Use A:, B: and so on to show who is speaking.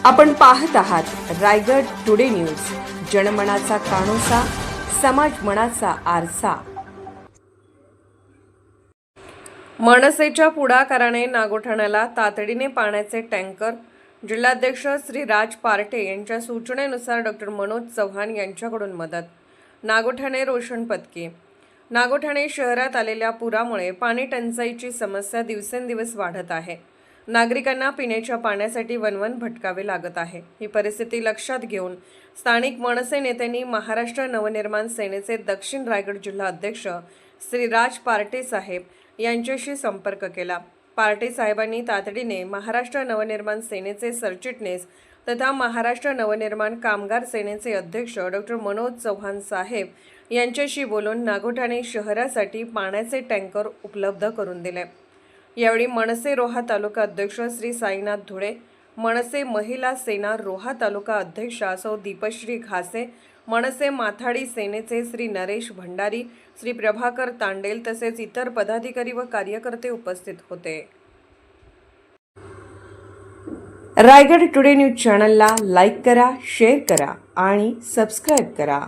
A: आपण पाहत आहात रायगड टुडे न्यूज, जनमनाचा कानोसा, समाज मनाचा आरसा। मनसेच्या पुढाकाराने नागोठाण्याला तातडीने पाण्याचे टँकर जिल्हाध्यक्ष श्री राज पार्टे यांच्या सूचनेनुसार डॉक्टर मनोज चव्हाण यांच्याकडून मदत। नागोठाणे रोशन पत्की। नागोठाणे शहरात आलेल्या पुरामुळे पाणी टंचाईची समस्या दिवसेंदिवस वाढत आहे। नागरिकांना पिण्याच्या पाण्यासाठी वणवण भटकावे लागत आहे। ही परिस्थिती लक्षात घेऊन स्थानिक मनसे नेत्यांनी महाराष्ट्र नवनिर्माण सेनेचे दक्षिण रायगड जिल्हा अध्यक्ष श्री राज पार्टे साहेब यांच्याशी संपर्क केला। पार्टे साहेबांनी तातडीने महाराष्ट्र नवनिर्माण सेनेचे सरचिटणीस तथा महाराष्ट्र नवनिर्माण कामगार सेनेचे अध्यक्ष डॉक्टर मनोज चव्हाण साहेब यांच्याशी बोलून नागोठाणे शहरासाठी पाण्याचे टँकर उपलब्ध करून दिले। यावेळी मनसे रोहा तालुका अध्यक्ष श्री साईनाथ धुळे, मनसे महिला सेना रोहा तालुका अध्यक्षा सौ दीपश्री घासे, मनसे माथाडी सेनेचे श्री नरेश भंडारी, श्री प्रभाकर तांडेल तसेच इतर पदाधिकारी व कार्यकर्ते उपस्थित होते। रायगड टुडे न्यूज चॅनलला लाईक करा, शेअर करा आणि सबस्क्राईब करा।